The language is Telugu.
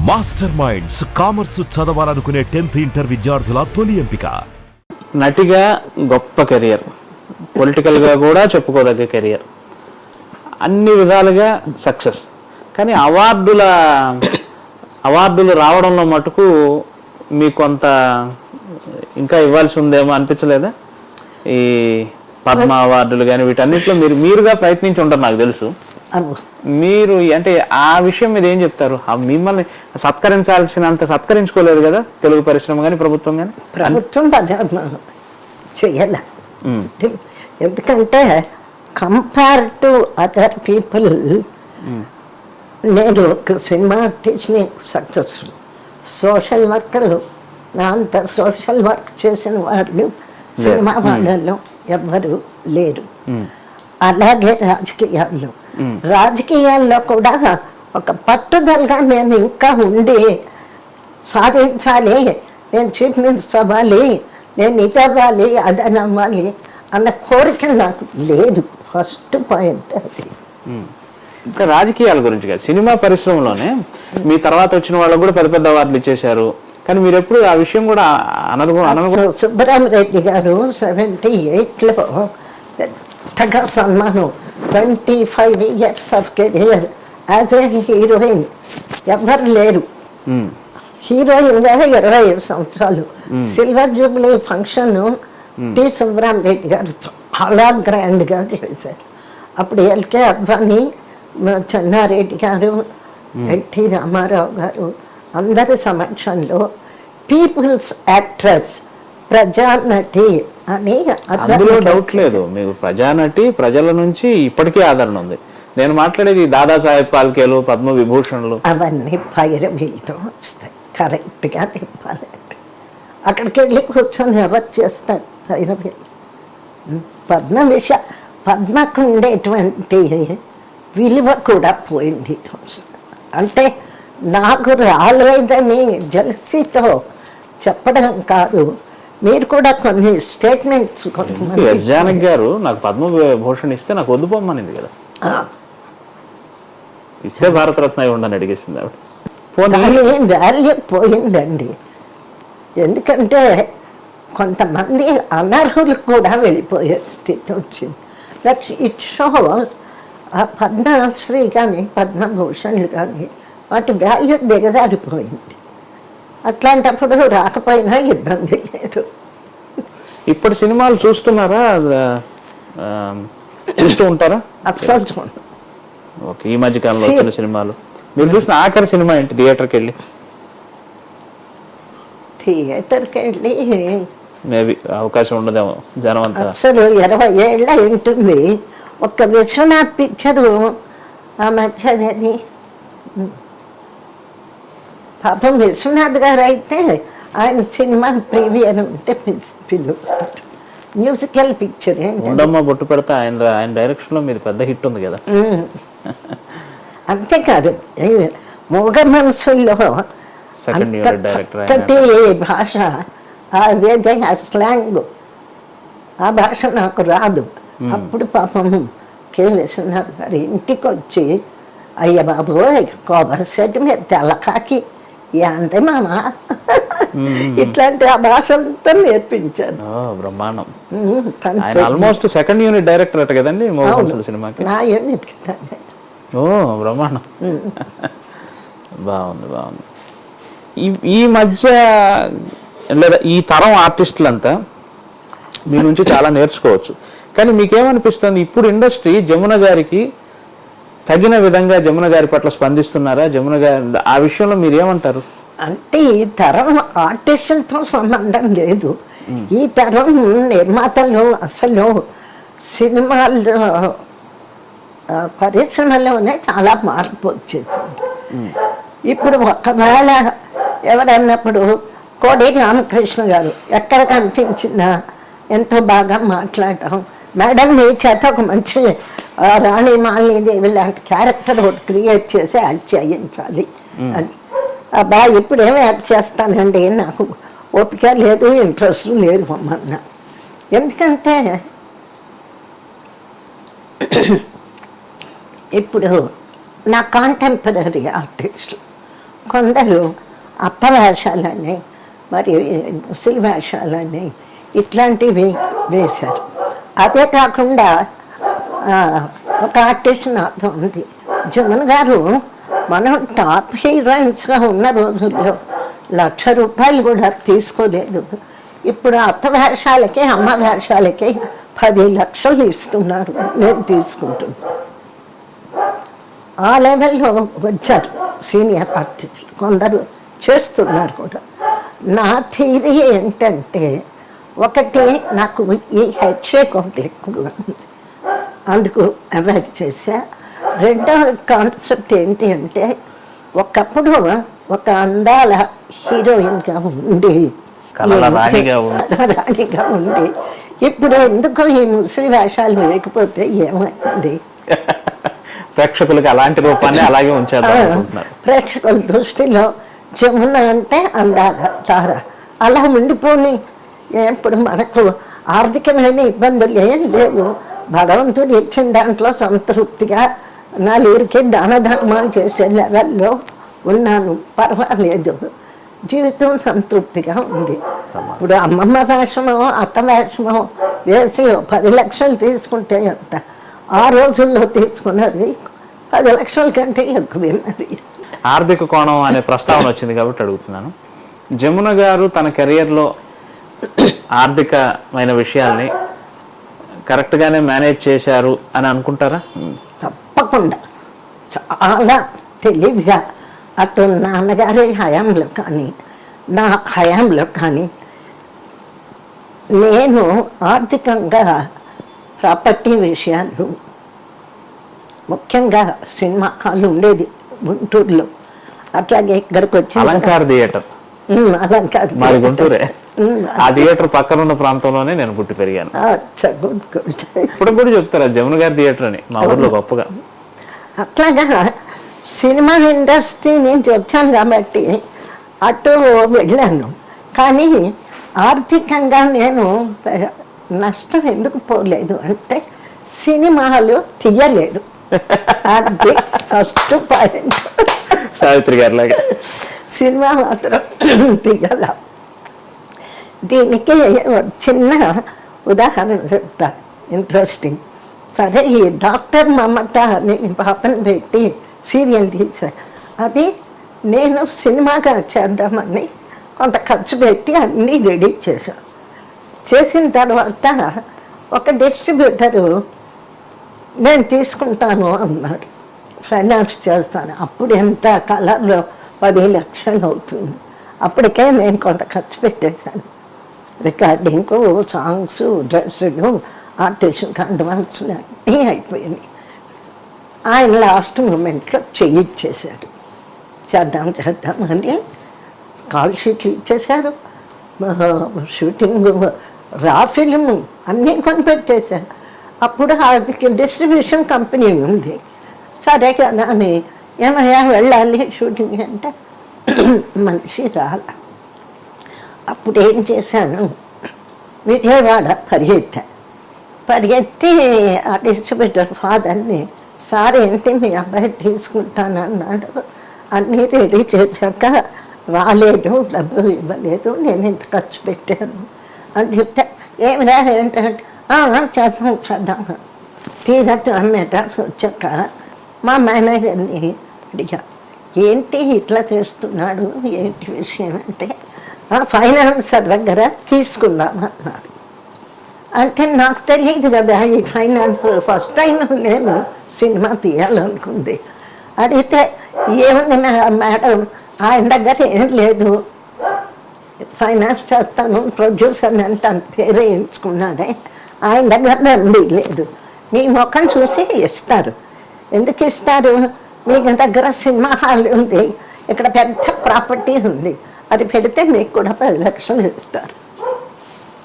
మాస్టర్ మైండ్స్ కామర్స్ చదవాలనుకునే 10th ఇంటర్ విద్యార్థుల తొలి ఎంపిక. నటిగా గొప్ప కెరియర్, పొలిటికల్గా కూడా చెప్పుకోదగ్గ కెరియర్, అన్ని విధాలుగా సక్సెస్. కానీ అవార్డులు రావడంలో మటుకు మీకు కొంత ఇంకా ఇవ్వాల్సి ఉందేమో అనిపించలేదా? ఈ పద్మ అవార్డులు కానీ వీటన్నిటిలో మీరుగా ప్రయత్నించి ఉంటారు నాకు తెలుసు. మీరు అంటే ఆ విషయం మీద ఏం చెప్తారు? మిమ్మల్ని సత్కరించాల్సినంత సత్కరించుకోలేదు కదా తెలుగు పరిశ్రమ కానీ ప్రభుత్వం కానీ. ప్రభుత్వం చెయ్యాల, ఎందుకంటే కంపేర్ టు అదర్ పీపుల్ నేను ఒక సినిమా ఆర్టిస్ట్ని సక్సెస్ఫుల్. సోషల్ వర్కర్ నా అంత సోషల్ వర్క్ చేసిన వాళ్ళు సినిమా వాళ్ళలో ఎవ్వరు లేరు. అలాగే రాజకీయాల్లో కూడా ఒక పట్టుదలగా నేను ఇంకా ఉండి సాధించాలి, నేను చీఫ్ మినిస్టర్ అవ్వాలి, నేను ఇది అవ్వాలి, అదని అవ్వాలి అన్న కోరిక నాకు లేదు. ఫస్ట్ పాయింట్ అది. ఇంకా రాజకీయాల గురించి కాదు, సినిమా పరిశ్రమలోనే మీ తర్వాత వచ్చిన వాళ్ళకు కూడా పెద్ద పెద్ద అవార్డులు ఇచ్చేశారు. కానీ మీరు ఎప్పుడు ఆ విషయం కూడా సుబ్బరామరెడ్డి గారు 78లో పెద్దగా సన్మానం, 25 years of career as a heroine, ఎవరు లేరు. హీరోయిన్ గారు 25 సంవత్సరాలు. Silver Jubilee function T Subbarami Reddy గారు చాలా గ్రాండ్ గా చేశారు. అప్పుడు ఎల్కే అద్వానీ, చెన్నారెడ్డి గారు, ఎన్టీ రామారావు గారు అందరి సమక్షంలో పీపుల్స్ యాక్ట్రెస్, ప్రజానటి అని. అందులో డౌట్ లేదు, మీకు ప్రజానటి ప్రజల నుంచి ఇప్పటికీ ఆదరణ ఉంది. నేను మాట్లాడేది దాదాసాహెబ్ ఫాల్కేలు, పద్మ విభూషణలు అవన్నీ పైరవీలతో వస్తాయి. కరెక్ట్గా చెప్పాలంటే అక్కడికి వెళ్ళి కూర్చొని ఎవరు చేస్తారు పైరవీలు? పద్మకు ఉండేటువంటి విలువ కూడా పోయింది. అంటే నాకు రాలేదని జలసీతో చెప్పడం కాదు, మీరు కూడా కొన్ని స్టేట్మెంట్స్ జానకి గారు నాకు పద్మభూషణ్ ఇస్తే నాకు వద్దు పొమ్మనింది కదా, ఇస్తే భారతరత్న ఉండని అడిగేసింది ఆవిడ. వాల్యూ పోయిందండి. ఎందుకంటే కొంతమంది అనర్హులు కూడా వెళ్ళిపోయే స్థితి వచ్చింది. దట్ ఇట్ షోస్ ఆ పద్మశ్రీ కానీ పద్మభూషణ్లు కానీ వాటి వాల్యూ దిగజారిపోయింది. అట్లాంటప్పుడు రాకపోయినా ఇబ్బంది లేదు. ఇప్పుడు సినిమాలు చూస్తున్నారా, చూస్తూ ఉంటారా? అసలు ఓకే, ఈ మధ్య కాలంలో వచ్చిన సినిమాలు మీరు చూసిన ఆఖరి సినిమా ఏంటి? థియేటర్కి వెళ్ళి మేబీ అవకాశం ఉండదేమో జనం అంతా. అసలు 20 ఏళ్ళ ఉంటుంది. ఒక విశ్వనాథ్ పిక్చరు ఆ మధ్య పాపం విశ్వనాథ్ గారు అయితే ఆయన సినిమా ప్రీమియర్ ఉంటే పిలుస్తారు. మ్యూజికల్ పిక్చర్ ఉండమ్మ బొట్టు పెడతా ఆయన డైరెక్షన్ లో మీరు పెద్ద హిట్ ఉంది కదా. అంతేకాదు, మూగ మనసుల్లో చక్కటి భాష, అదేదే స్లాంగ్, ఆ భాష నాకు రాదు. అప్పుడు పాపం కె విశ్వనాథ్ గారు ఇంటికి వచ్చి, అయ్య బాబు కొబ్బరి సెట్టు మీద తెల్లకాకి అంతే మామ ఇట్లాంటి ఆ భాషలతో నేర్పించాను. బ్రహ్మాండం. ఆల్మోస్ట్ సెకండ్ యూనిట్ డైరెక్టర్ అట కదండి సినిమాకి. నా యూనిట్. ఓ బ్రహ్మాండం. బాగుంది. ఈ మధ్య లేదా ఈ తరం ఆర్టిస్టులంతా మీ నుంచి చాలా నేర్చుకోవచ్చు. కానీ మీకేమనిపిస్తుంది, ఇప్పుడు ఇండస్ట్రీ జమున గారికి తగిన విధంగా జమున గారి పట్ల స్పందిస్తున్నారా? జమున గారి ఆ విషయంలో మీరు ఏమంటారు? అంటే ఈ తరం ఆర్టిస్టులతో సంబంధం లేదు. ఈ తరం నిర్మాతలు అసలు సినిమాల్లో పరిశ్రమలోనే చాలా మార్పు వచ్చేసింది. ఇప్పుడు ఒకవేళ ఎవరన్నప్పుడు కోడి రామకృష్ణ గారు ఎక్కడ కనిపించినా ఎంతో బాగా మాట్లాడటం, మేడం మీ చేత ఒక మంచి రాణి మాలినీదేవి లాంటి క్యారెక్టర్ ఒకటి క్రియేట్ చేసి యాక్ట్ చేయించాలి అని. అబ్బా ఇప్పుడు ఏమి యాక్ట్ చేస్తానండి, నాకు ఓపిక లేదు, ఇంట్రెస్ట్ లేదు అమ్మన్న. ఎందుకంటే ఇప్పుడు నా కాంటెంపరీ ఆర్టిస్టులు కొందరు అప్ప వేషాలని మరి ముసలి వేషాలని ఇట్లాంటివి వేశారు. అదే కాకుండా ఒక ఆర్టిస్ట్ నాతో ఉంది, జమున గారు మనం టాప్ హీరోయిన్స్గా ఉన్న రోజుల్లో ₹1,00,000 కూడా తీసుకోలేదు. ఇప్పుడు అత్త వేషాలకి అమ్మ వేషాలకి 10 లక్షలు ఇస్తున్నారు, నేను తీసుకుంటున్నాను. ఆ లెవెల్లో వచ్చారు సీనియర్ ఆర్టిస్టులు, కొందరు చేస్తున్నారు కూడా. నా థియరీ ఏంటంటే, ఒకటి నాకు ఈ హెడ్ షేక్ ఒకటి ఎక్కువగా ఉంది, అందుకు అవాయిడ్ చేశా. రెండవ కాన్సెప్ట్ ఏంటి అంటే, ఒకప్పుడు ఒక అందాల హీరోయిన్గా ఉండి రాణిగా ఉండి ఇప్పుడు ఎందుకు ఈ ముసలి వేషాలు వేయకపోతే ఏమైంది? ప్రేక్షకులకి అలాంటి రూపాన్ని అలాగే ఉంచారు. ప్రేక్షకుల దృష్టిలో జమున అంటే అందాల తార అలా ఉండిపోని. ఇప్పుడు మనకు ఆర్థికమైన ఇబ్బందులు ఏం లేవు, భగవంతుడు ఇచ్చిన దాంట్లో సంతృప్తిగా నలుగురికి దాన ధర్మాలు చేసే లెవెల్లో ఉన్నాను, పర్వాలేదు, జీవితం సంతృప్తిగా ఉంది. ఇప్పుడు అమ్మమ్మ వేషమో అత్త వేషమో వేసి 10 లక్షలు తీసుకుంటే ఎంత, ఆ రోజుల్లో తీసుకున్నది 10 లక్షల కంటే ఎక్కువైనది. ఆర్థిక కోణం అనే ప్రస్తావన వచ్చింది కాబట్టి అడుగుతున్నాను. జమున గారు తన కెరియర్లో ఆర్థికమైన విషయాల్ని కరెక్ట్గానే మేనేజ్ చేశారు అని అనుకుంటారా? తప్పకుండా, చాలా తెలివిగా అటు నాన్నగారి హయాంలో కానీ నా హయాంలో కానీ నేను ఆర్థికంగా ప్రాపర్టీ విషయాలు, ముఖ్యంగా సినిమా హాల్ ఉండేది గుంటూరులో, అట్లాగే ఇక్కడికి వచ్చి అలంకార థియేటర్, గుంటూరే, ఆ థియేటర్ పక్కన ఉన్న ప్రాంతంలోనే నేను పుట్టి పెరిగాను. ఇప్పుడు కూడా చెప్తారా జమున గారి థియేటర్ అని మా ఊర్లో గొప్పగా. అట్లాగా సినిమా ఇండస్ట్రీ నుంచి వచ్చాను కాబట్టి అటు వెళ్ళాను, కానీ ఆర్థికంగా నేను నష్టం ఎందుకు పోలేదు అంటే సినిమాలు తీయలేదు, అది ఫస్ట్ పాయింట్. సావిత్రి గారి లాగా సినిమా మాత్రం తీయాల. దీనికి చిన్న ఉదాహరణ చెప్తా, ఇంట్రెస్టింగ్. సరే, ఈ డాక్టర్ మమత అని పాపను పెట్టి సీరియల్ తీశాను, అది నేను సినిమాగా చేద్దామని కొంత ఖర్చు పెట్టి అన్నీ రెడీ చేశాను. చేసిన తర్వాత ఒక డిస్ట్రిబ్యూటరు నేను తీసుకుంటాను అన్నాడు, ఫైనాన్స్ చేస్తాను. అప్పుడు ఎంత కలర్లో 10 లక్షలు అవుతుంది. అప్పటికే నేను కొంత ఖర్చు పెట్టేశాను, రికార్డింగ్, సాంగ్స్, డ్రెస్సులు, ఆర్టిస్ట్కి అడ్వాన్స్ అన్నీ అయిపోయినాయి. ఆయన లాస్ట్ మూమెంట్లో చేయించేశాడు, చేద్దామని కాల్ షీట్లు ఇచ్చేశారు, షూటింగ్, రా ఫిల్మ్ అన్నీ కొనిపెట్టేశారు. అప్పుడు అది డిస్ట్రిబ్యూషన్ కంపెనీ ఉంది. సరే కదా అని ఏమయ్యా వెళ్ళాలి షూటింగ్ అంటే మనిషి రాల. అప్పుడు ఏం చేశాను, విజయవాడ పరిగెత్తి ఆ డిస్ట్రిబ్యూటర్ ఫాదర్ని, సార్ ఏంటి మీ అబ్బాయి తీసుకుంటానన్నాడు, అన్నీ రెడీ చేశాక రాలేదు, డబ్బు ఇవ్వలేదు, నేను ఇంత ఖర్చు పెట్టాను అని చెప్తే ఏమి రా ఏంటంటే చేద్దాం తీరట్టు మెడ్రాస్ వచ్చాక మా మేనేజర్ని అడిగా, ఏంటి ఇట్లా చేస్తున్నాడు, ఏంటి విషయం అంటే ఫైనాన్సర్ దగ్గర తీసుకుందాం అన్నాడు. అంటే నాకు తెలియదు కదా ఈ ఫైనాన్స్, ఫస్ట్ టైం నేను సినిమా తీయాలనుకుంది. అడిగితే ఏముంది మేడం, ఆయన దగ్గర ఏం లేదు, ఫైనాన్స్ చేస్తాను, ప్రొడ్యూసర్ అని తన పేరు వేయించుకున్నాడే, ఆయన దగ్గర నండి లేదు, మీ ముఖం చూసి ఇస్తారు. ఎందుకు ఇస్తారు, మీకు దగ్గర సినిమా హాల్ ఉంది, ఇక్కడ పెద్ద ప్రాపర్టీ ఉంది, అది పెడితే మీకు కూడా 10 లక్షలు ఇస్తారు.